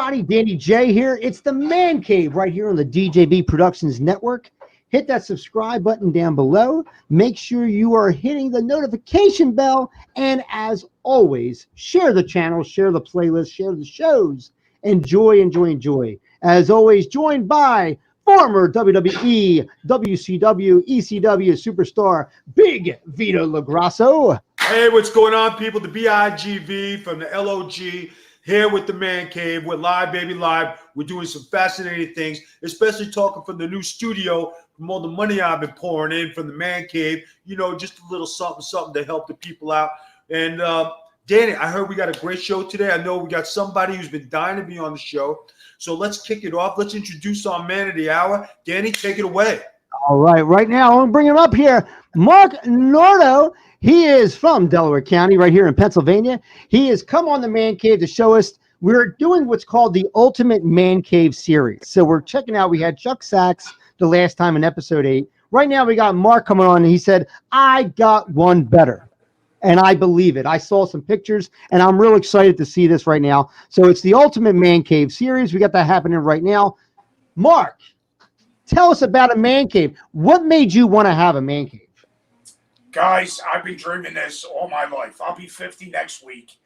everybody, Danny J here. It's the Man Cave right here on the DJB Productions Network. Hit that subscribe button down below. Make sure you are hitting the notification bell. And as always, share the channel, share the playlist, share the shows. Enjoy, enjoy, enjoy. As always, joined by former WWE, WCW, ECW superstar, Big Vito LaGrasso. Hey, what's going on, people? The BIGV from the LOG here with the Man Cave. We're live, baby, live. We're doing some fascinating things, especially talking from the new studio, from all the money I've been pouring in from the Man Cave. You know, just a little something to help the people out. And Danny, I heard we got a great show today. I know we got somebody who's been dying to be on the show. So let's kick it off. Let's introduce our man of the hour. Danny, take it away. All right, right now, I'm going to bring him up here. Mark Nardo. He is from Delaware County, right here in Pennsylvania. He has come on the Man Cave to show us we're doing what's called the Ultimate Man Cave series. So we're checking out. We had Chuck Sachs the last time in episode 8. Right now, we got Mark coming on, and he said, I got one better. And I believe it. I saw some pictures, and I'm real excited to see this right now. So it's the Ultimate Man Cave series. We got that happening right now. Mark, tell us about a man cave. What made you want to have a man cave? Guys, I've been dreaming this all my life. I'll be 50 next week,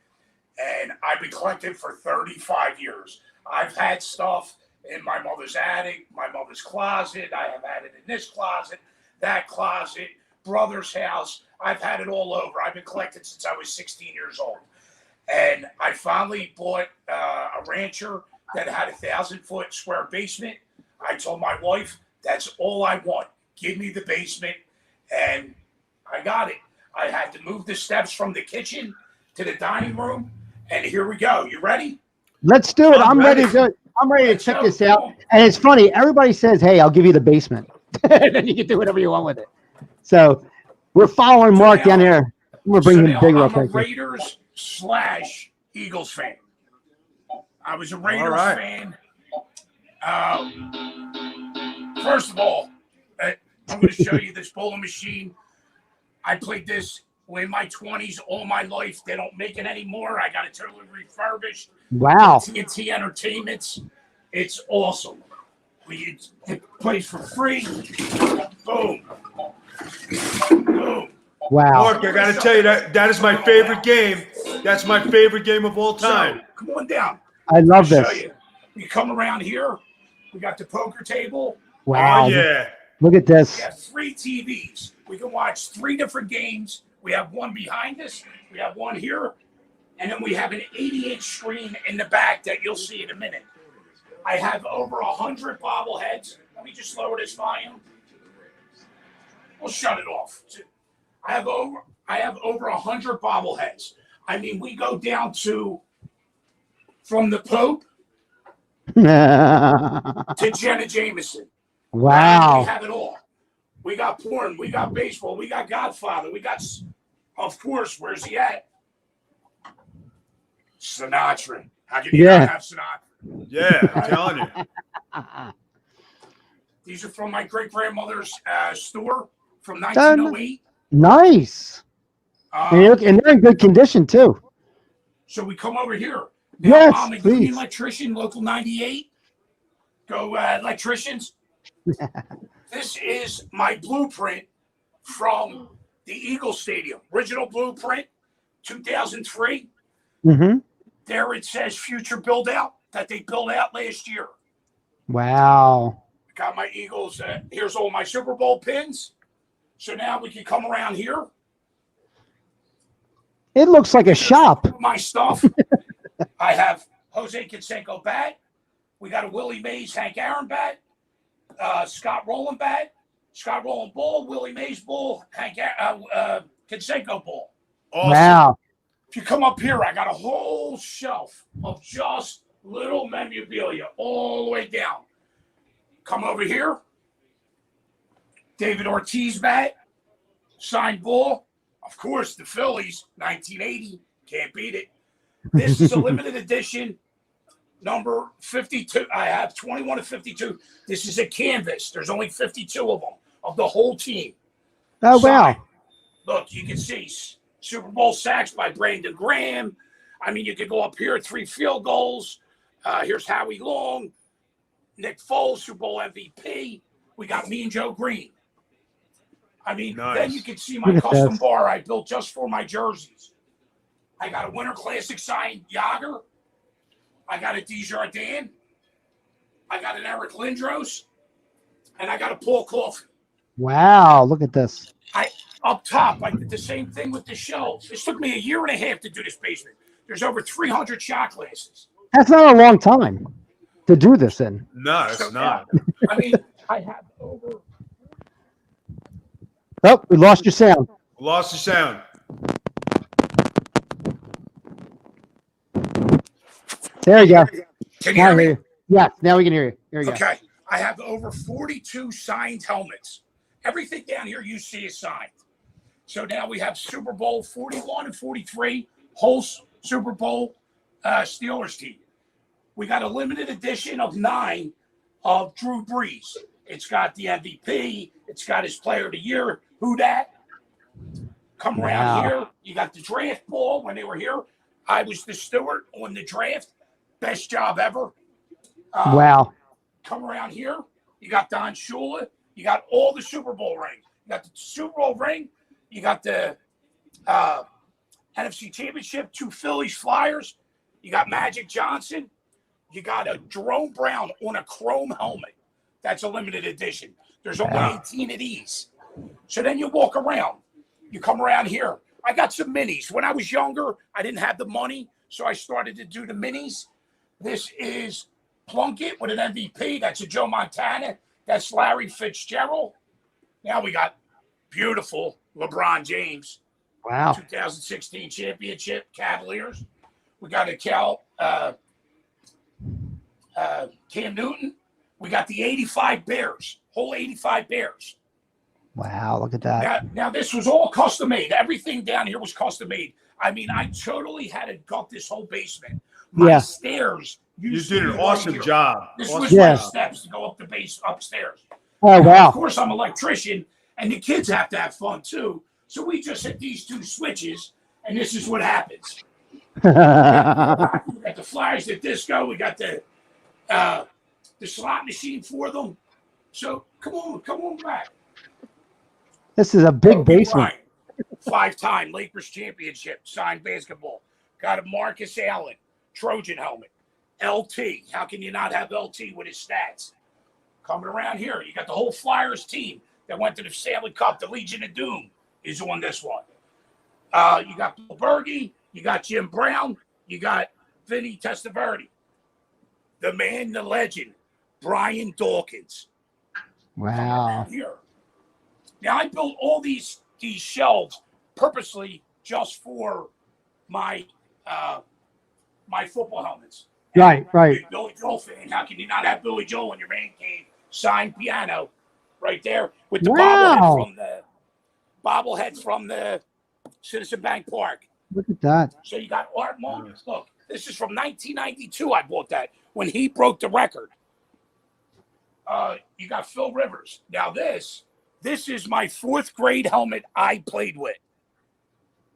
and I've been collecting for 35 years. I've had stuff in my mother's attic, my mother's closet. I have had it in this closet, that closet, brother's house. I've had it all over. I've been collecting since I was 16 years old. And I finally bought a rancher that had a 1,000-foot square basement. I told my wife, that's all I want. Give me the basement. And I got it. I had to move the steps from the kitchen to the dining room. And here we go. You ready? Let's do it. I'm ready to check this out. And it's funny. Everybody says, hey, I'll give you the basement. And then you can do whatever you want with it. So we're following Mark down here. We're bringing him big real quick. I'm a Raiders/Eagles fan. I was a Raiders fan. First of all, I'm going to show you this bowling machine. I played this in my 20s all my life. They don't make it anymore. I got it totally refurbished. Wow. TNT Entertainments. It's awesome. It plays for free. Boom. Boom. Wow. Mark, I got to tell you, that is my favorite game. That's my favorite game of all time. So, come on down. I love this. You come around here. We got the poker table. Wow. Oh, yeah. Look at this. We have 3 TVs. We can watch 3 different games. We have one behind us. We have one here. And then we have an 80-inch screen in the back that you'll see in a minute. I have over 100 bobbleheads. Let me just lower this volume. We'll shut it off. I have over 100 bobbleheads. I mean, we go down to from the Pope to Jenna Jameson. Wow. We have it all. We got porn. We got baseball. We got Godfather. We got, of course, where's he at? Sinatra. How can you not have Sinatra? Yeah, I'm telling you. These are from my great-grandmother's store from 1908. Nice. And they're in good condition, too. So we come over here. Now, Yes, I'm a please. union electrician, Local 98. Go electricians. This is my blueprint from the Eagle Stadium. Original blueprint, 2003. Mm-hmm. There it says future build out that they built out last year. Wow. Got my Eagles. Here's all my Super Bowl pins. So now we can come around here. It looks like a shop. My stuff. I have Jose Canseco bat. We got a Willie Mays, Hank Aaron bat. Scott Rowland bat. Scott Rowland ball. Willie Mays ball. Canseco ball. Awesome. Wow. If you come up here, I got a whole shelf of just little memorabilia all the way down. Come over here. David Ortiz bat. Signed ball. Of course, the Phillies, 1980. Can't beat it. This is a limited edition, number 52. I have 21 of 52. This is a canvas. There's only 52 of them, of the whole team. Oh, wow. Look, you can see Super Bowl sacks by Brandon Graham. I mean, you could go up here, 3 field goals. Here's Howie Long, Nick Foles, Super Bowl MVP. We got me and Joe Green. I mean, Nice. Then you can see my custom bar I built just for my jerseys. I got a Winter Classic signed Yager. I got a Desjardins. I got an Eric Lindros. And I got a Paul Coffey. Wow, look at this. Up top, I did the same thing with the shelves. It took me a year and a half to do this basement. There's over 300 shot glasses. That's not a long time to do this in. No, it's not. I mean, I have over. Oh, we lost your sound. Lost the sound. There you go. Can you hear me? Yeah, now we can hear you. Here you go. Okay. I have over 42 signed helmets. Everything down here you see is signed. So now we have Super Bowl 41 and 43, whole Super Bowl Steelers team. We got a limited edition of 9 of Drew Brees. It's got the MVP. It's got his player of the year. Who dat? Come around here. You got the draft ball when they were here. I was the steward on the draft. Best job ever. Wow. Come around here. You got Don Shula. You got all the Super Bowl rings. You got the Super Bowl ring. You got the NFC Championship, 2 Phillies Flyers. You got Magic Johnson. You got a Jerome Brown on a chrome helmet. That's a limited edition. There's only 18 of these. So then you walk around. You come around here. I got some minis. When I was younger, I didn't have the money, so I started to do the minis. This is Plunkett with an MVP. That's a Joe Montana. That's Larry Fitzgerald. Now we got beautiful LeBron James. Wow. 2016 championship Cavaliers. We got a Cam Newton. We got the 85 Bears. Whole 85 Bears. Wow, look at that. Now this was all custom made. Everything down here was custom made. I mean, I totally had to gut this whole basement. My stairs. You did an awesome job. This was my steps to go up the base upstairs. Oh, wow. Of course, I'm an electrician, and the kids have to have fun too. So we just hit these 2 switches, and this is what happens. We got the Flyers, the disco. We got the slot machine for them. So come on back. This is a big basement. 5-time Lakers championship, signed basketball. Got a Marcus Allen, Trojan helmet. LT, how can you not have LT with his stats? Coming around here, you got the whole Flyers team that went to the Stanley Cup. The Legion of Doom is on this one. You got Bill Berge, you got Jim Brown, you got Vinny Testaverde. The man, the legend, Brian Dawkins. Wow. Here. Now I built all these shelves purposely just for my my football helmets. Right. Billy Joel fan. How can you not have Billy Joel in your man cave signed piano right there with the bobblehead from the Citizen Bank Park? Look at that. So you got Art Monk. Look, this is from 1992. I bought that when he broke the record. You got Phil Rivers. Now this is my 4th grade helmet I played with.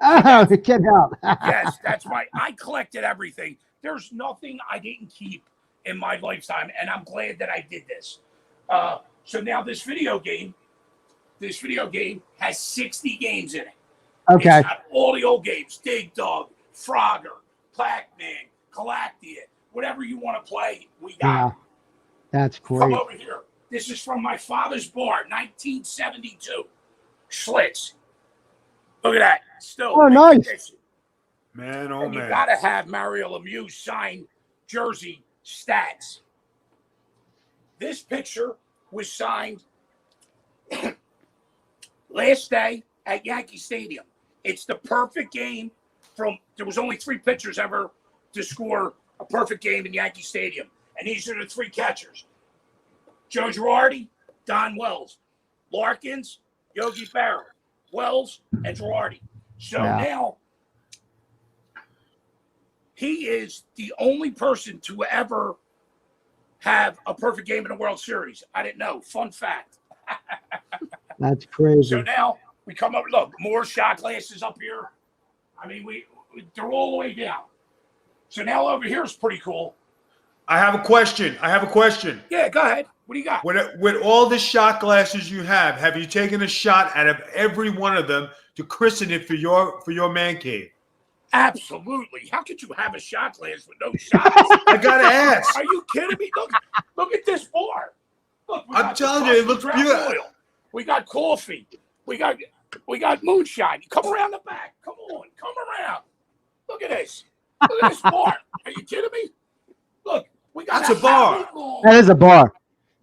Oh, get out. Yes, that's right. I collected everything. There's nothing I didn't keep in my lifetime, and I'm glad that I did this. So now this video game has 60 games in it. Okay. It's got all the old games: Dig Dug, Frogger, Pac-Man, Galactia, whatever you want to play, we got. Wow. That's great. Come over here. This is from my father's bar, 1972. Schlitz. Look at that. Still. Oh, nice. Condition. Man, oh, And man. you got to have Mario Lemieux signed jersey stats. This picture was signed last day at Yankee Stadium. It's the perfect game there was only 3 pitchers ever to score a perfect game in Yankee Stadium. And these are the 3 catchers. Joe Girardi, Don Wells, Larkins, Yogi Berra, Wells, and Girardi. So now he is the only person to ever have a perfect game in a World Series. I didn't know. Fun fact. That's crazy. So now we come up. Look, more shot glasses up here. I mean, they're all the way down. So now over here is pretty cool. I have a question. Yeah, go ahead. What do you got? With all the shot glasses you have you taken a shot out of every one of them to christen it for your man cave? Absolutely. How could you have a shot glass with no shots? I gotta ask. Are you kidding me? Look at this bar. Look, I'm telling you, it looks beautiful. We got coffee. We got moonshine. Come around the back. Come on. Come around. Look at this. Look at this bar. Are you kidding me? Look, we got That's a bar. That is a bar.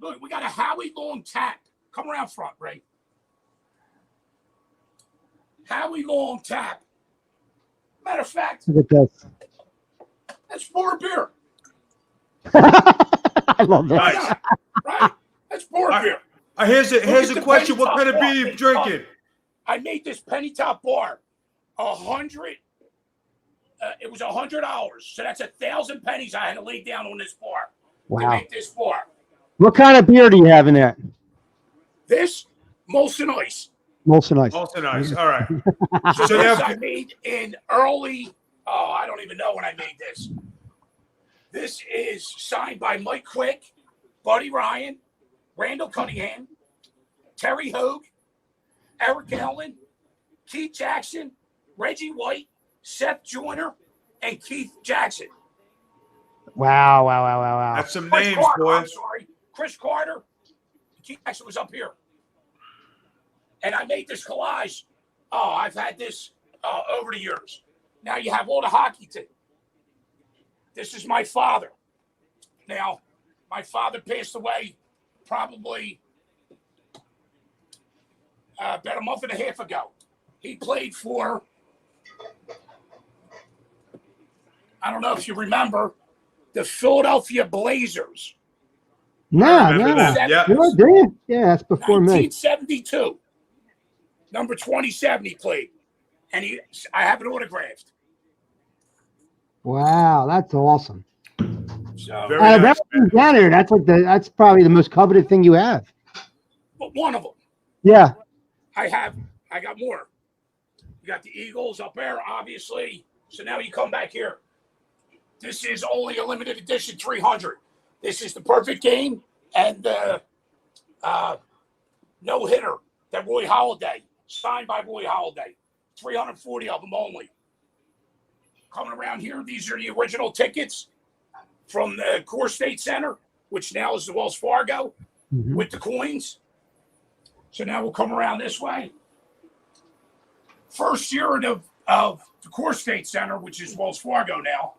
Look, we got a Howie Long tap. Come around front, Ray. Howie Long tap. Matter of fact, Look at this. that's 4 beer. I love that. Nice. Right? That's 4 beer. Here's a question. What kind of beer bar. you drinking? I made this penny top bar. 100. It was $100. So that's 1,000 pennies I had to lay down on this bar. To Wow. make this bar. What kind of beer do you have in there? This Molson Ice. Molson Ice. Also nice. All right. So So this now- I made in early. Oh, I don't even know when I made this. This is signed by Mike Quick, Buddy Ryan, Randall Cunningham, Terry Hogue, Eric Allen, Keith Jackson, Reggie White, Seth Joyner, and Keith Jackson. Wow. That's some Chris names, Carter, I'm boys. sorry. Chris Carter. Keith Jackson was up here. And I made this collage. Oh, I've had this over the years. Now you have all the hockey team. This is my father. Now, my father passed away probably about a month and a half ago. He played for, I don't know if you remember, the Philadelphia Blazers. No, remember no. that. Yeah. You did? Yeah, that's before me. 1972. Number 27 he played. And I have it autographed. Wow, that's awesome. So, Very nice, That's man. down there. That's probably the most coveted thing you have. but one of them. Yeah. I got more. You got the Eagles up there, obviously. So now you come back here. This is only a limited edition 300. This is the perfect game and the no hitter that Roy Halladay, signed by Roy Halladay. 340 of them only. Coming around here, these are the original tickets from the Core State Center, which now is the Wells Fargo, with the coins. So now we'll come around this way. First year of the Core State Center, which is Wells Fargo now,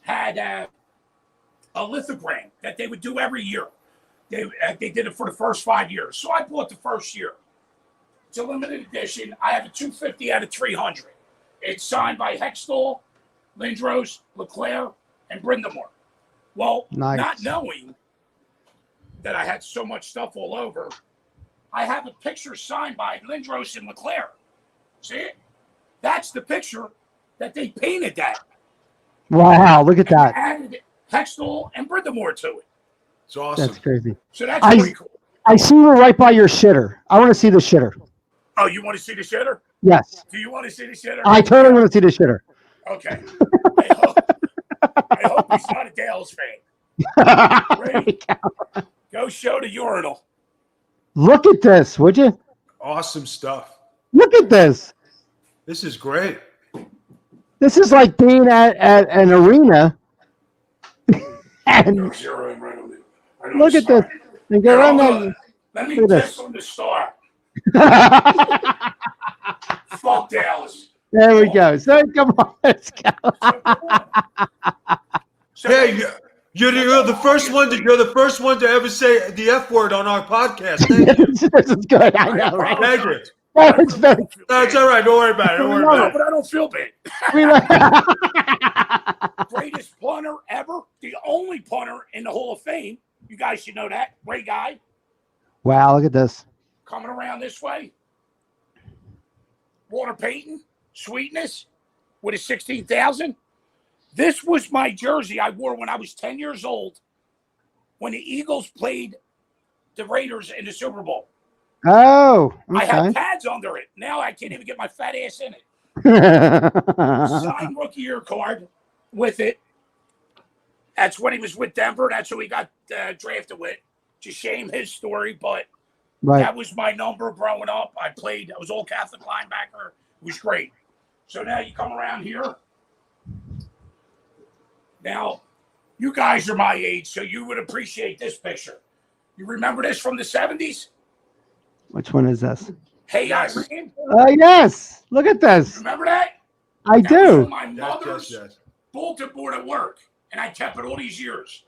had a lithogram that they would do every year. They did it for the first 5 years. So I bought the first year. It's a limited edition. I have a 250 out of 300. It's signed by Hextall, Lindros, LeClaire, and Brindamore. Well, Nice. not knowing that I had so much stuff all over, I have a picture signed by Lindros and LeClaire. See it? That's the picture that they painted that. Wow, look at And that. added Hextall and Brindamore to it. It's awesome. That's crazy. So that's I- pretty cool. I see we're right by your shitter. I want to see the shitter. Oh, you want to see the shitter? Yes. Do you want to see the shitter? I totally want to see the shitter. Okay. I hope he's not a Dallas fan. Great. Go show the urinal. Look at this, would you? Awesome stuff. Look at this. This is great. This is like being at an arena. And No zero in right on it. Right on look the at this. star. And go Here, around hold that. on. Let me Look at piss this. on the star. Fuck Dallas. There we go. So come on, let's go. So Hey, you're the first one to ever say the F word on our podcast. Thank you. This is good. I know, right? Thank you. That was very. No, it's all right. Don't worry about it. Don't worry No, about it. but I don't feel bad. We Greatest punter ever. The only punter in the Hall of Fame. You guys should know that. Great guy. Wow, look at this. Coming around this way. Walter Payton, Sweetness, with his 16,000. This was my jersey I wore when I was 10 years old when the Eagles played the Raiders in the Super Bowl. Oh, I had okay. pads under it. Now I can't even get my fat ass in it. Signed rookie year card with it. That's when he was with Denver. That's who he got drafted with. It's a shame his story, but that was my number growing up. I was all Catholic linebacker. It was great. So now you come around here. Now, you guys are my age, so you would appreciate this picture. You remember this from the 70s? Which one is this? Hey, Irene. Yes. Look at this. Remember that? I That do. was from my mother's bulletin board at work, and I kept it all these years.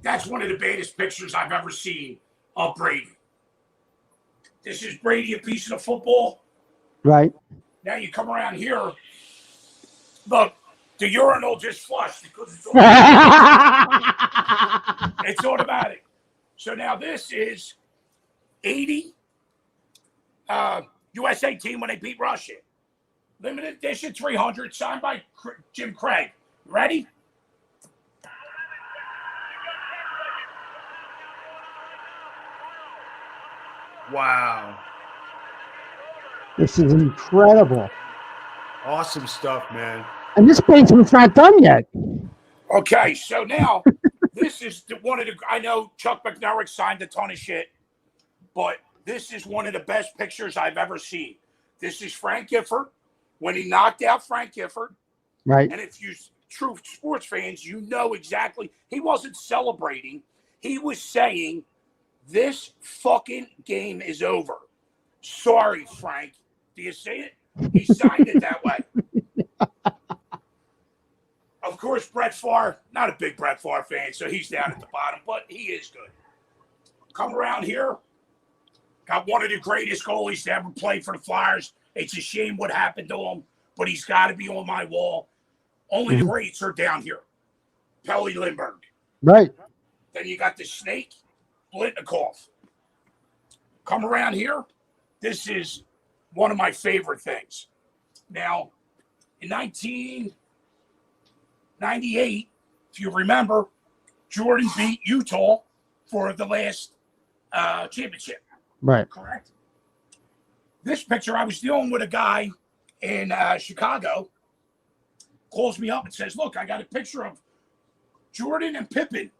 That's one of the baddest pictures I've ever seen of Brady. This is Brady, a piece of the football. Right. Now you come around here. Look, the urinal just flushed because it's automatic. It's automatic. So now this is 80 USA team when they beat Russia. Limited edition 300, signed by Jim Craig. Ready? Wow. This is incredible. Awesome stuff, man. And this basement's not done yet. Okay, so now this is one of the. I know Chuck McNarrick signed a ton of shit, but this is one of the best pictures I've ever seen. This is Frank Gifford when he knocked out Frank Gifford. Right. And if you true sports fans, you know exactly. He wasn't celebrating. He was saying, "This fucking game is over." Sorry, Frank. Do you see it? He signed it that way. Of course, Brett Favre, not a big Brett Favre fan, so he's down at the bottom, but he is good. Come around here. Got one of the greatest goalies to ever play for the Flyers. It's a shame what happened to him, but he's got to be on my wall. Only the greats are down here. Pelle Lindbergh. Right. Then you got the Snake, Blitnikoff. Come around here. This is one of my favorite things. Now, in 1998, if you remember, Jordan beat Utah for the last championship. Right. Correct? This picture, I was dealing with a guy in Chicago, calls me up and says, look, I got a picture of Jordan and Pippen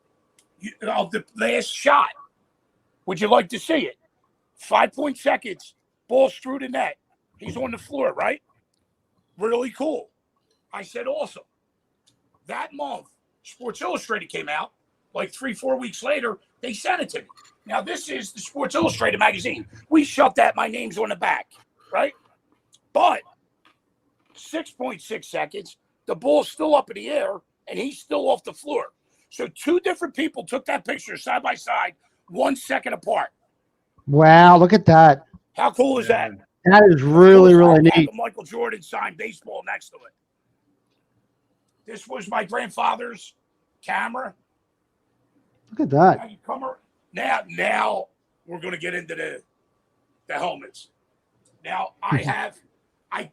of the last shot. Would you like to see it? 5 seconds, ball through the net. He's on the floor, right? Really cool. I said, awesome. That month, Sports Illustrated came out. Like 3-4 weeks later, they sent it to me. Now, this is the Sports Illustrated magazine. We shut that. My name's on the back, right? But 6.6 seconds, the ball's still up in the air, and he's still off the floor. So 2 different people took that picture side by side, 1 second apart. Wow, look at that. How cool is that? That is really, really neat. Michael Jordan signed baseball next to it. This was my grandfather's camera. Look at that. Now you come around. Now we're going to get into the helmets. Now I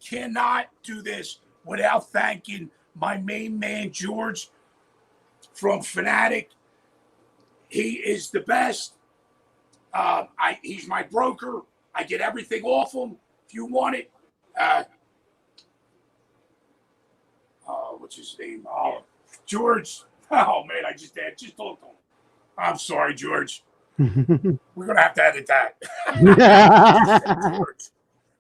cannot do this without thanking my main man, George, from Fanatic. He is the best. He's my broker. I get everything off him. If you want it, what's his name? George. Oh man, I just talked to him. I'm sorry, George. We're gonna have to edit that.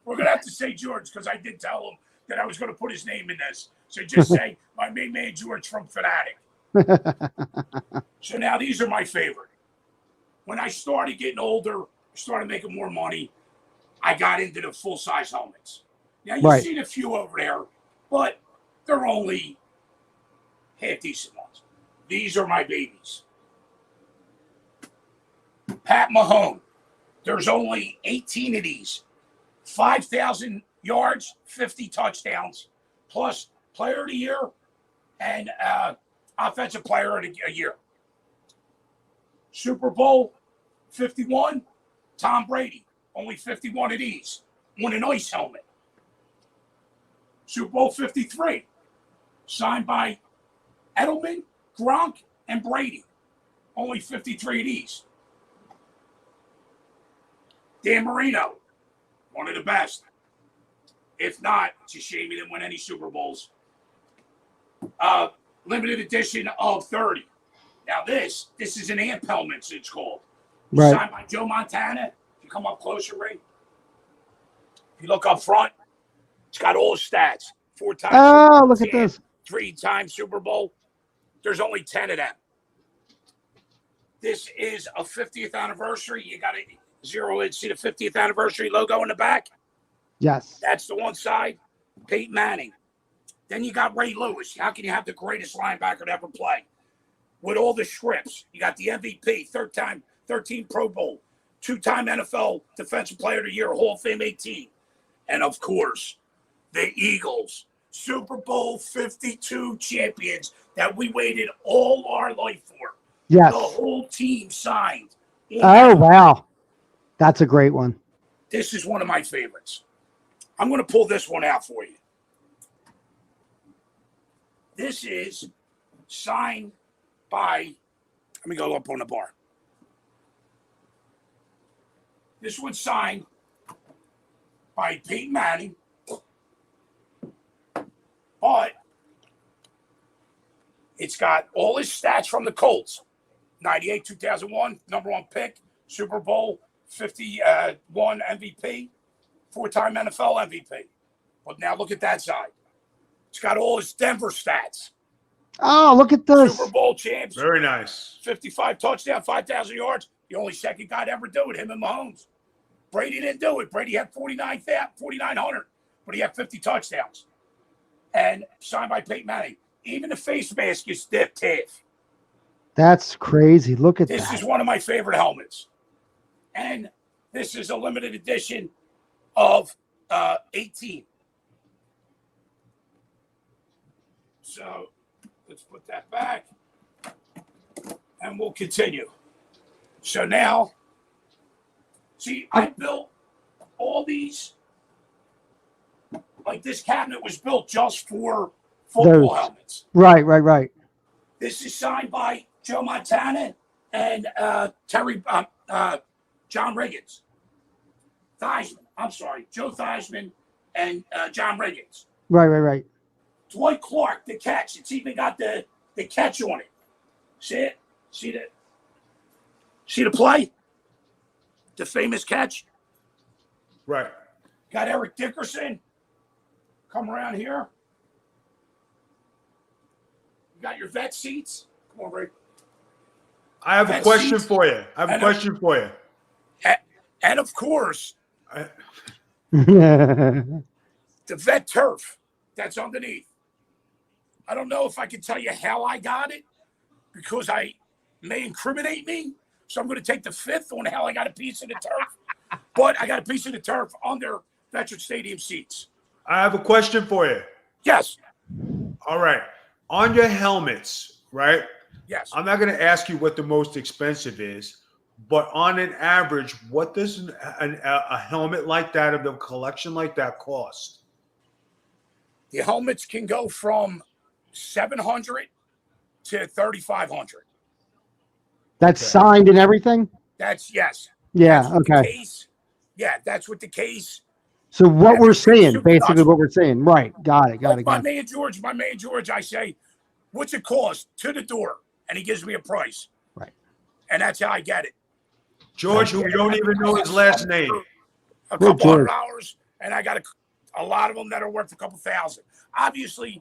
We're gonna have to say George because I did tell him that I was gonna put his name in this. So just say my main man George from Fanatic. So now these are my favorite. When I started getting older, I started making more money. I got into the full-size helmets. Now, you've seen a few over there, but they're only half-decent ones. These are my babies. Pat Mahone. There's only 18 of these. 5,000 yards, 50 touchdowns, plus player of the year and offensive player of the year. Super Bowl 51, Tom Brady. Only 51 of these on an ice helmet. Super Bowl 53, signed by Edelman, Gronk, and Brady. Only 53 of these. Dan Marino, one of the best. If not, it's a shame he didn't win any Super Bowls. limited edition of 30. Now this is an amp helmet, it's called. Right. Signed by Joe Montana. If you come up closer, Ray. If you look up front, it's got all his stats. 4 times. Oh, look at this. 3 times Super Bowl. There's only 10 of them. This is a 50th anniversary. You got to zero in, see the 50th anniversary logo in the back? Yes. That's the one side. Peyton Manning. Then you got Ray Lewis. How can you have the greatest linebacker to ever play? With all the scripts. You got the MVP, 13 Pro Bowl, 2-time NFL Defensive Player of the Year, Hall of Fame 18. And of course, the Eagles, Super Bowl 52 champions that we waited all our life for. Yes. The whole team signed. Oh, wow. That's a great one. This is one of my favorites. I'm going to pull this one out for you. This is signed by, let me go up on the bar. This one's signed by Peyton Manning, but it's got all his stats from the Colts. 98, 2001, #1 pick, Super Bowl 51 MVP, 4-time NFL MVP. But now look at that side. It's got all his Denver stats. Oh, look at this. Super Bowl champs. Very nice. 55 touchdowns, 5,000 yards. The only second guy to ever do it, him and Mahomes. Brady didn't do it. Brady had 4,900, but he had 50 touchdowns. And signed by Peyton Manning. Even the face mask is stiff. That's crazy. Look at This that. is one of my favorite helmets. And this is a limited edition of 18. So let's put that back. And we'll continue. So now, see, I built all these. Like this cabinet was built just for football helmets. Right, right, right. This is signed by Joe Montana and John Riggins. Joe Theismann and John Riggins. Right, right, right. Dwight Clark, the catch. It's even got the catch on it. See it? See the play? The famous catch? Right. Got Eric Dickerson. Come around here. You got your vet seats. Come on, Ray. I have a question for you. And of course, The the vet turf that's underneath. I don't know if I can tell you how I got it because I may incriminate me. So I'm going to take the fifth on how I got a piece of the turf. But I got a piece of the turf under Veteran Stadium seats. I have a question for you. Yes. All right. On your helmets, right? Yes. I'm not going to ask you what the most expensive is, but on an average, what does a helmet like that, of the collection like that, cost? The helmets can go from $700 to $3,500. That's signed and everything? That's yes. Yeah, That's okay. Case. Yeah, that's what the case. So what we're saying, super basically nuts. what we're saying. Right. Got it. My man George, I say, what's it cost to the door? And he gives me a price. Right. And that's how I get it. George, who we don't even know his last name. A couple $100, and I got a lot of them that are worth a couple thousand. Obviously,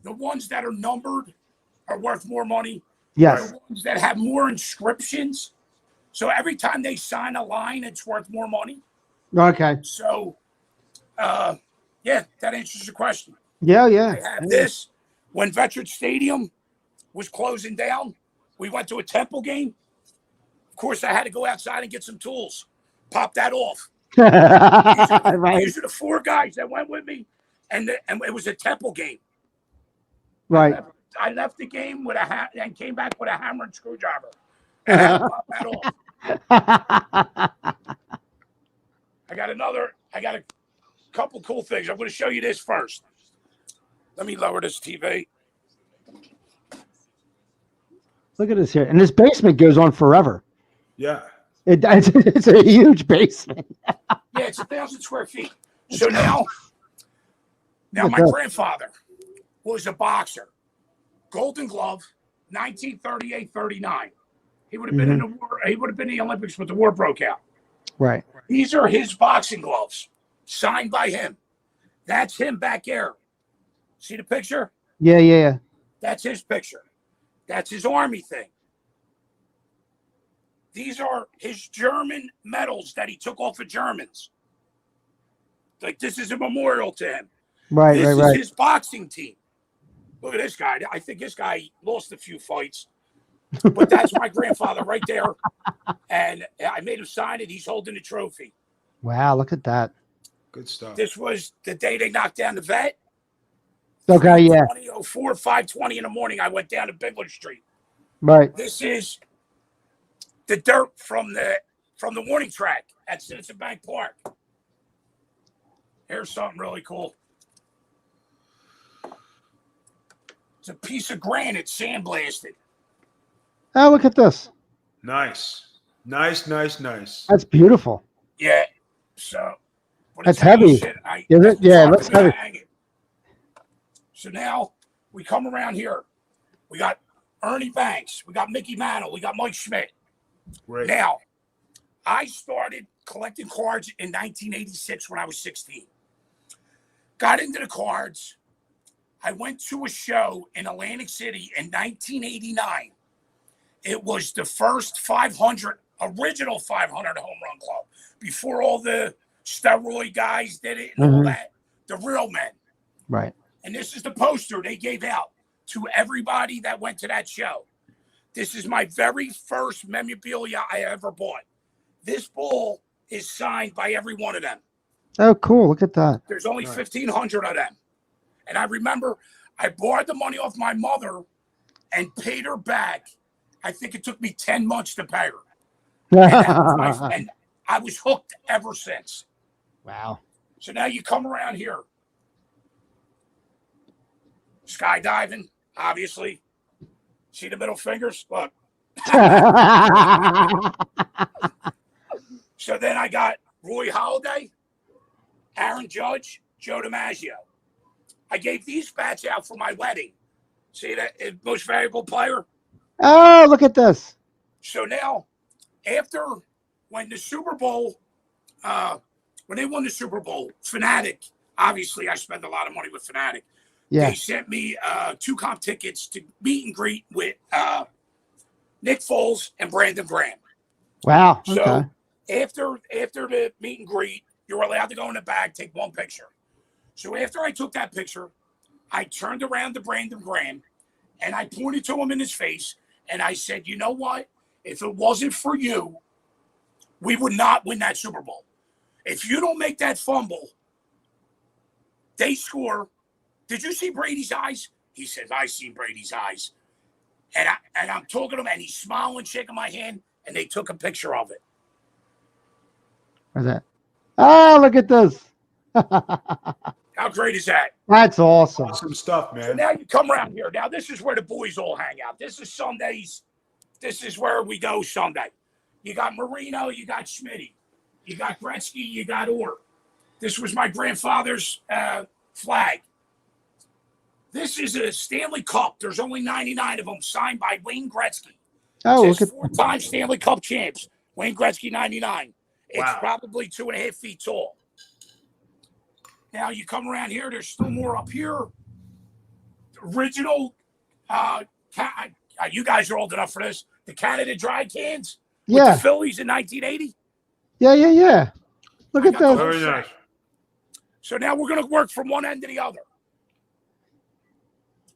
the ones that are numbered are worth more money. Yes. The ones that have more inscriptions. So every time they sign a line, it's worth more money. Okay. So, yeah, that answers your question. Yeah, yeah. I have this. When Veteran Stadium was closing down, we went to a Temple game. Of course, I had to go outside and get some tools. Pop that off. Right. These are the 4 guys that went with me, and it was a Temple game. Right. I left the game with and came back with a hammer and screwdriver. And I had to pop that off. I got a couple cool things. I'm going to show you this first. Let me lower this TV. Look at this here. And this basement goes on forever. Yeah. It's a huge basement. Yeah, it's 1,000 square feet. So now my grandfather was a boxer. Golden Glove, 1938-39. He would have been in the war. He would have been in the Olympics, but the war broke out. Right. These are his boxing gloves, signed by him. That's him back there. See the picture? Yeah, yeah, yeah. That's his picture. That's his army thing. These are his German medals that he took off of Germans. Like, this is a memorial to him. Right, This right, is right. his boxing team. Look at this guy. I think this guy lost a few fights. But that's my grandfather right there. And I made him sign it. He's holding the trophy. Wow, look at that. Good stuff. This was the day they knocked down the vet. Okay, yeah. 2004, 5:20 in the morning, I went down to Bigler Street. Right. This is the dirt from the warning track at Citizen Bank Park. Here's something really cool. It's a piece of granite sandblasted. Oh, look at this. Nice. Nice, nice, nice. That's beautiful. Yeah. So but That's it's heavy heavy. shit. Is it? Yeah, it hard looks for me to heavy. hang it. So now we come around here. We got Ernie Banks. We got Mickey Mantle. We got Mike Schmidt. Great. Now, I started collecting cards in 1986 when I was 16. Got into the cards. I went to a show in Atlantic City in 1989. It was the first original 500 home run club before all the steroid guys did it and all that. The real men. Right. And this is the poster they gave out to everybody that went to that show. This is my very first memorabilia I ever bought. This ball is signed by every one of them. Oh, cool. Look at that. There's only 1,500 of them. And I remember I borrowed the money off my mother and paid her back. I think it took me 10 months to pay her. And I was hooked ever since. Wow. So now you come around here. Skydiving, obviously. See the middle fingers? Look. So then I got Roy Halladay, Aaron Judge, Joe DiMaggio. I gave these bats out for my wedding. See that most valuable player? Oh, look at this. So now, after when the Super Bowl, when they won the Super Bowl, Fanatic, obviously I spent a lot of money with Fanatic. Yeah. They sent me 2 comp tickets to meet and greet with Nick Foles and Brandon Graham. Wow. So Okay. after the meet and greet, you're allowed to go in the bag, take one picture. So after I took that picture, I turned around to Brandon Graham and I pointed to him in his face and I said, you know what? If it wasn't for you, we would not win that Super Bowl. If you don't make that fumble, they score. Did you see Brady's eyes? He says, I see Brady's eyes. And I'm talking to him, and he's smiling, shaking my hand, and they took a picture of it. Where's that? Oh, look at this. How great is that? That's awesome. Awesome stuff, So man. now you come around here. Now, this is where the boys all hang out. This is Sundays. This is where we go Sunday. You got Marino, you got Schmitty, you got Gretzky, you got Orr. This was my grandfather's flag. This is a Stanley Cup. There's only 99 of them signed by Wayne Gretzky. Oh, It says look at 4-time Stanley Cup champs. Wayne Gretzky, 99. It's Wow. probably 2.5 feet tall. Now you come around here. There's still more up here. Original. You guys are old enough for this. The Canada Dry cans with Yeah. the Phillies in 1980. Yeah, yeah, yeah. Look at I got those. the Very nice. So now we're going to work from one end to the other.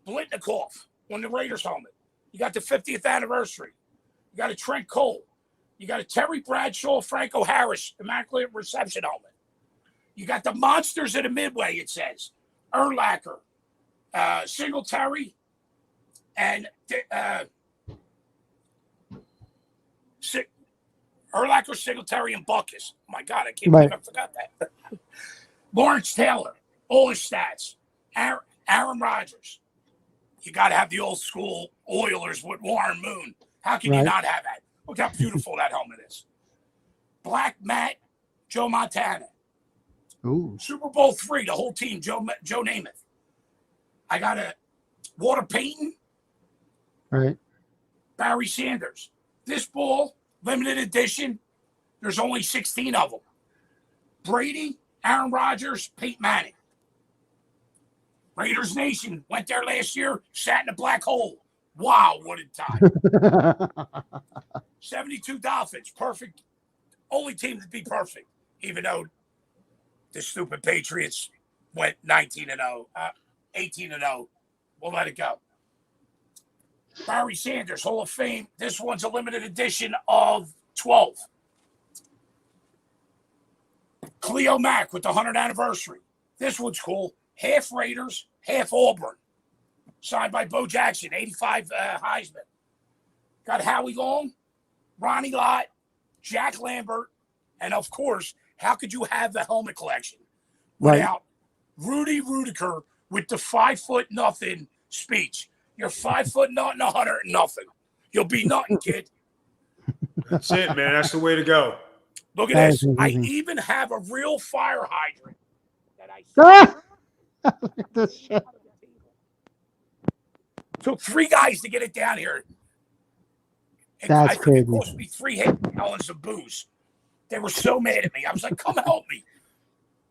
Blitnikoff on the Raiders helmet. You got the 50th anniversary. You got a Trent Cole. You got a Terry Bradshaw, Franco Harris, Immaculate Reception helmet. You got the monsters of the Midway, it says. Urlacher, Singletary, and Urlacher, Singletary, and Buckus. Oh my God, I can't believe I forgot that. Lawrence Taylor, all his stats. Aaron Rodgers. You got to have the old school Oilers with Warren Moon. How can you not have that? Look how beautiful that helmet is. Black Matt, Joe Montana. Ooh. Super Bowl III, the whole team, Joe Namath. I got a Walter Payton, Right. Barry Sanders. This ball, limited edition, there's only 16 of them. Brady, Aaron Rodgers, Peyton Manning. Raiders Nation went there last year, sat in a black hole. Wow, what a time. 72 Dolphins, perfect. Only team to be perfect, even though the stupid Patriots went 19-0, 18-0. We'll let it go. Barry Sanders, Hall of Fame. This one's a limited edition of 12. Cleo Mack with the 100th anniversary. This one's cool. Half Raiders, half Auburn. Signed by Bo Jackson, 85 Heisman. Got Howie Long, Ronnie Lott, Jack Lambert, and of course, how could you have the helmet collection without Rudy Rudiker with the 5'0" speech? You're 5'0" 100 nothing. You'll be nothing, kid. That's it, man. That's the way to go. Look at this. I even have a real fire hydrant that I This shit. took 3 guys to get it down here. That's I think crazy. it cost me 3 gallons of booze. They were so mad at me. I was like, come help me.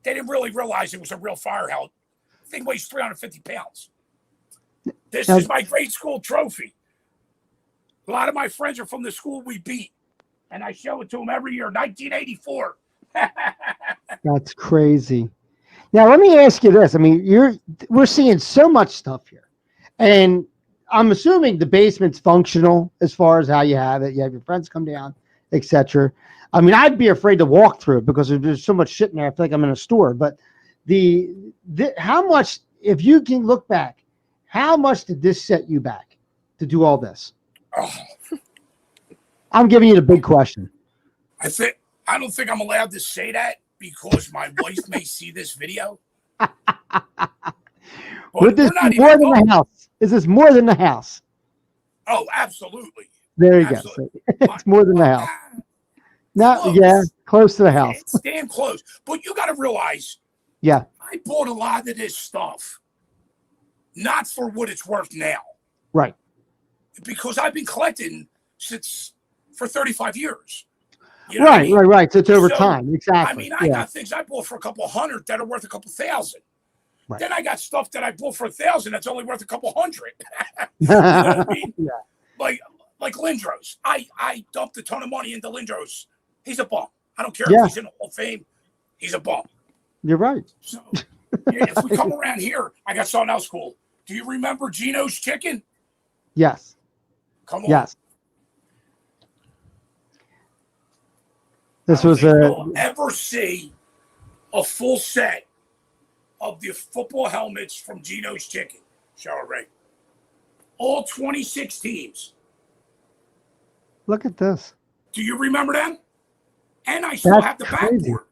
They didn't really realize it was a real fire hydrant. The thing weighs 350 pounds. This is my grade school trophy. A lot of my friends are from the school we beat, and I show it to them every year. 1984. That's crazy. Now let me ask you this. I mean, we're seeing so much stuff here, and I'm assuming the basement's functional as far as how you have it. You have your friends come down, etc. I mean, I'd be afraid to walk through it because there's so much shit in there. I feel like I'm in a store. But how much, if you can look back, how much did this set you back to do all this? Oh. I'm giving you the big question. I don't think I'm allowed to say that because my wife may see this video. Would this be more than the house? Is this more than the house? Oh, absolutely. There you go. So it's more than the house. No, Close. yeah, close to the house. It's damn close. But you got to realize, yeah, I bought a lot of this stuff not for what it's worth now. Right. Because I've been collecting for 35 years. You know right. So it's over time. Exactly. I mean, I got things I bought for a couple hundred that are worth a couple thousand. Right. Then I got stuff that I bought for 1,000 that's only worth a couple hundred. You know what I mean? Yeah. Like Lindros. I dumped a ton of money into Lindros. He's a bum. I don't care if he's in the Hall of Fame. He's a bum. You're right. So if we come around here, I got something else cool. Do you remember Gino's Chicken? Yes. Come on. Yes. This was you'll ever see a full set of the football helmets from Gino's Chicken. Show it right. All 26 teams. Look at this. Do you remember them? And I still have the backboard.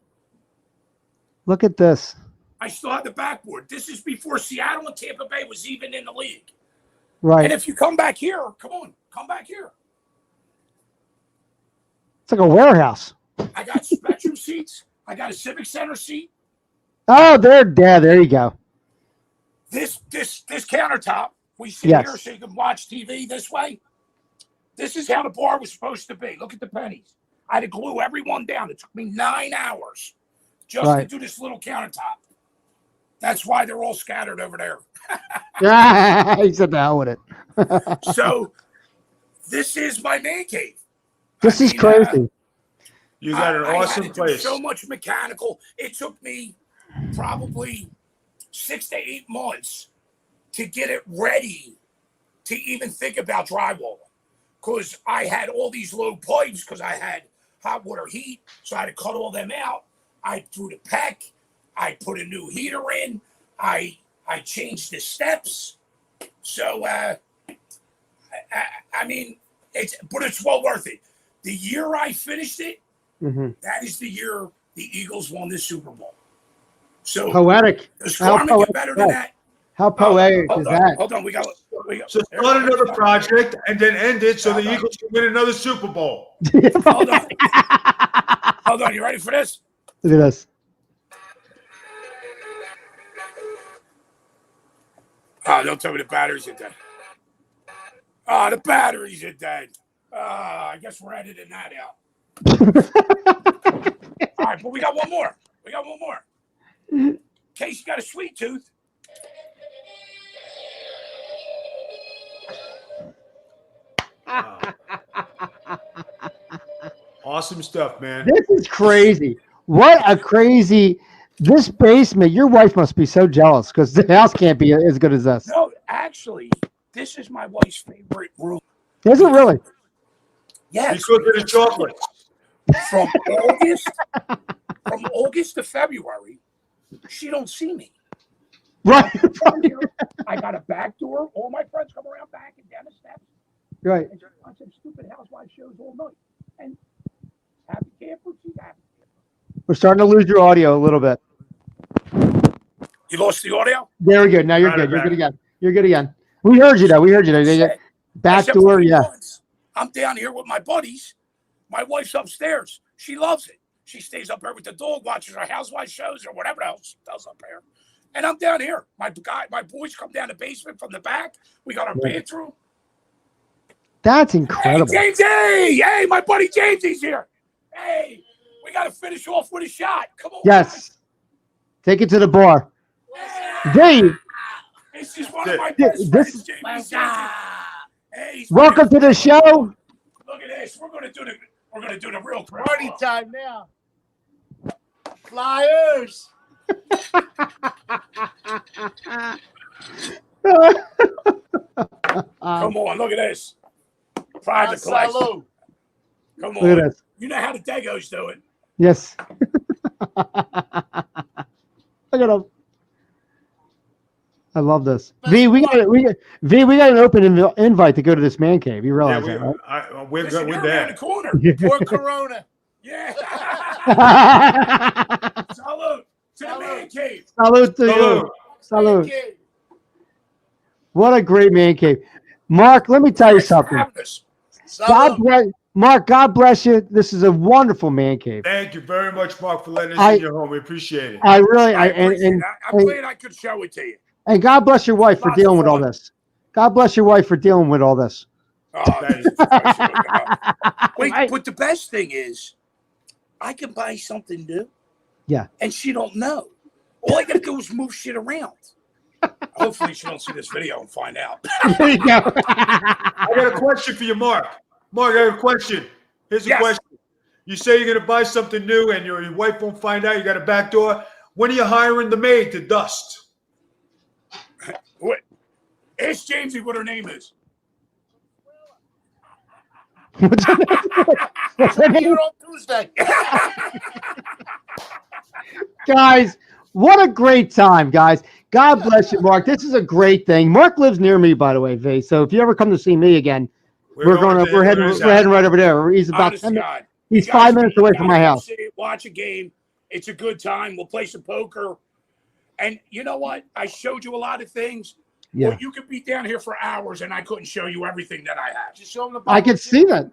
Look at this. I still have the backboard. This is before Seattle and Tampa Bay was even in the league. Right. And if you come back here, come back here. It's like a warehouse. I got Spectrum seats. I got a Civic Center seat. Oh, there you go. This countertop we sit here so you can watch TV this way. This is how the bar was supposed to be. Look at the pennies. I had to glue every one down. It took me 9 hours just to do this little countertop. That's why they're all scattered over there. He said the hell with it. So this is my man cave. This is crazy. You got an awesome place. So much mechanical. It took me probably 6 to 8 months to get it ready to even think about drywall. Because I had all these low pipes because I had hot water heat. So I had to cut all them out. I threw the PEC. I put a new heater in. I changed the steps. So, I mean, it's well worth it. The year I finished it, that is the year the Eagles won the Super Bowl. So poetic. Does Carmen get better than that? How poetic is that? Hold on, we got. So start another project and then end it so the Eagles can win another Super Bowl. Hold on. Hold on, you ready for this? Look at this. Oh, don't tell me the batteries are dead. Oh, the batteries are dead. I guess we're editing that out. All right, but we got one more. In case you got a sweet tooth. Awesome stuff, man. This is crazy. What a crazy. This basement, your wife must be so jealous because the house can't be as good as this. No, actually, this is my wife's favorite room. Is it really? Yes. Because of the chocolate. From August to February, she don't see me. Right. I got a back door. All my friends come around back and down the steps. Right. And just watch some stupid housewife shows all night. And happy camper, she's happy. We're starting to lose your audio a little bit. You lost the audio? There we go. Now you're Got good. it You're back. good again. You're good again. We heard you though. Back Except door, for yeah. once, I'm down here with my buddies. My wife's upstairs. She loves it. She stays up there with the dog, watches her housewife shows or whatever else she does up there. And I'm down here. My boys come down the basement from the back. We got our bathroom. That's incredible. Hey, James, hey, my buddy James, he's here. Hey, we got to finish off with a shot. Come on. Yes. Take it to the bar. Dave, This is one of my best friends, James. Hey, welcome to the show. Look at this. We're gonna do the real Party time now. Flyers. Come on, look at this. Private collection. Salud. Come Look at on. this. You know how the Dagos do it. Yes. Look at him. I love this. V, we got an open invite to go to this man cave. You realize that, right? We're Listen, good with you're around that. the corner. Pour Corona. Yeah. Salute to the man cave. Salute to you. Salute. Okay. What a great man cave. Mark, let me tell you Thanks for something. having us. God Salud. bless Mark, God bless you. This is a wonderful man cave. Thank you very much, Mark, for letting us in your home. We appreciate it. I really I appreciate and it. I'm glad I could show it to you. and God bless your wife for Lots of dealing with all fun. this. God bless your wife for dealing with all this. Oh, Thank you. wait, Right. but the best thing is, I can buy something new. Yeah. And she don't know. All I gotta do is move shit around. Hopefully, she don't see this video and find out. There you go. I got a question for you, Mark. Mark, I got a question. Here's a Yes. question. You say you're going to buy something new and your wife won't find out. You got a back door. When are you hiring the maid to dust? What? Ask Jamesy what her name is. What's her name? What's her name? Here on Tuesday. Guys, what a great time, guys. God bless you, Mark. This is a great thing. Mark lives near me, by the way, V. So if you ever come to see me again, we're heading right over there. He's about Honest to 10 God. He's You guys 5 minutes away you from guys my come house. see it, watch a game. It's a good time. We'll play some poker. And you know what? I showed you a lot of things. Yeah, Well, you could be down here for hours and I couldn't show you everything that I have. Just show them the I could see that.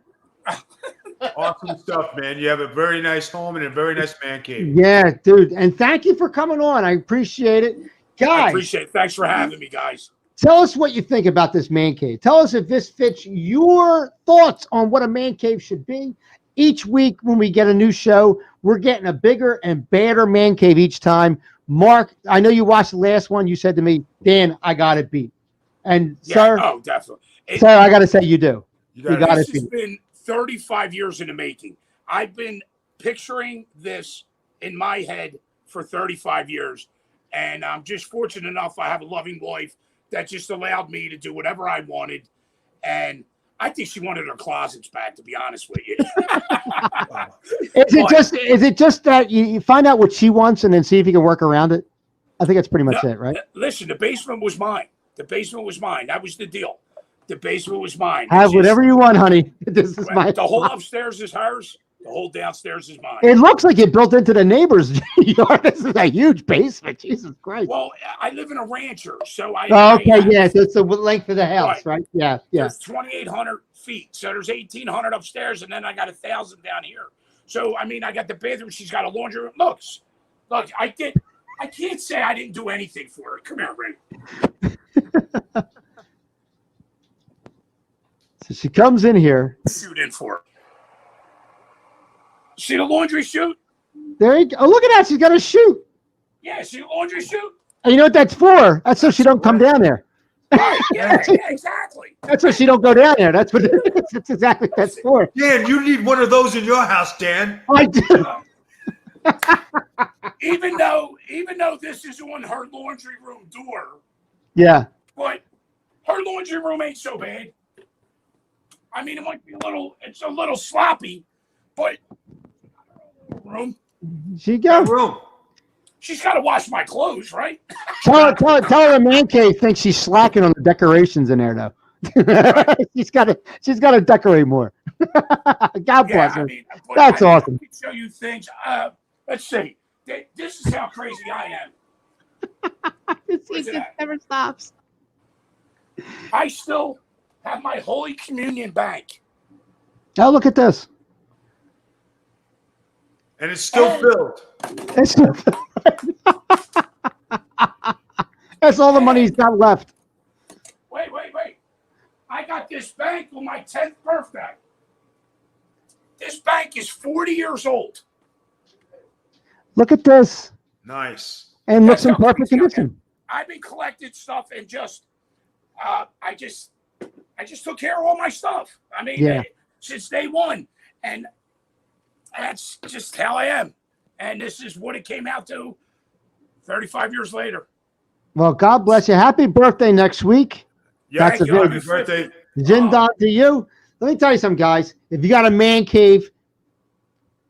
Awesome stuff, man. You have a very nice home and a very nice man cave. Yeah, dude. And thank you for coming on. I appreciate it. I Guys, appreciate it. Thanks for having me, guys. tell us what you think about this man cave. Tell us if this fits your thoughts on what a man cave should be. Each week when we get a new show, we're getting a bigger and badder man cave each time. Mark, I know you watched the last one. You said to me, Dan, I got it beat. And Yeah, sir, oh, definitely. sir, I got to say you do. You You got got it. it This has beat. been 35 years in the making. I've been picturing this in my head for 35 years. And I'm just fortunate enough I have a loving wife that just allowed me to do whatever I wanted. And I think she wanted her closets back, to be honest with you. Is it just that you find out what she wants and then see if you can work around it? I think that's pretty much No, it, right? Listen, the basement was mine. The basement was mine. That was the deal. The basement was mine. Have It's just- whatever you want, honey. This is my. The whole upstairs is hers. The whole downstairs is mine. It looks like it built into the neighbor's yard. This is a huge basement. Jesus Christ. Well, I live in a rancher, so I. Oh, okay, yeah. So it's the length of the house, right? Yeah, yeah. There's 2,800 feet, so there's 1,800 upstairs, and then I got 1,000 down here. So I mean, I got the bathroom. She's got a laundry room. Look, I can't say I didn't do anything for her. Come here, Ray. So she comes in here. Shoot in for it. See the laundry chute? There you go. Oh, look at that. She's got a chute. Yeah, see the laundry chute? And you know what that's for? That's so she don't come down there. Right, yeah, exactly. That's so she don't go down there. That's what. That's exactly what that's for. Dan, you need one of those in your house, Dan. I do. Even though this is on her laundry room door, Yeah. but her laundry room ain't so bad. I mean, it might be it's a little sloppy, but room. She go. Room. She's got to wash my clothes, right? Tell her the man cave thinks she's slacking on the decorations in there though. she's got to decorate more. God bless her. I mean, That's awesome. I can show you things. Let's see. This is how crazy I am. It just never stops. I still have my Holy Communion bank. Oh, look at this. And it's still filled. It's that's all the money he's got left. Wait. I got this bank on my 10th birthday. This bank is 40 years old. Look at this. Nice. And looks in That's how perfect crazy I am. condition. I've been collecting stuff and I just took care of all my stuff. I mean, Yeah. since day one. And that's just how I am. And this is what it came out to 35 years later. Well, God bless you. Happy birthday next week. Yeah, That's a thank you. big- Happy birthday. Jindal to you. Let me tell you something, guys. If you got a man cave,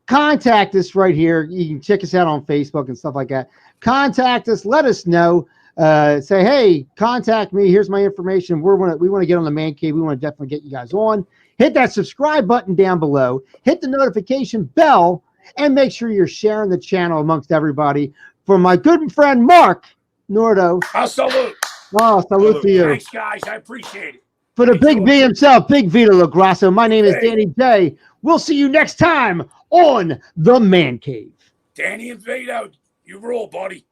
contact us right here. You can check us out on Facebook and stuff like that. Contact us. Let us know. Say, hey, contact me. Here's my information. We want to get on the man cave. We want to definitely get you guys on. Hit that subscribe button down below. Hit the notification bell, and make sure you're sharing the channel amongst everybody. For my good friend Mark Nordo. I'll salute. Oh, salute to you. Thanks, guys. I appreciate it. For the big V himself, Big Vito LaGrasso, my name is Danny J. We'll see you next time on The Man Cave. Danny and Vito, you rule, buddy.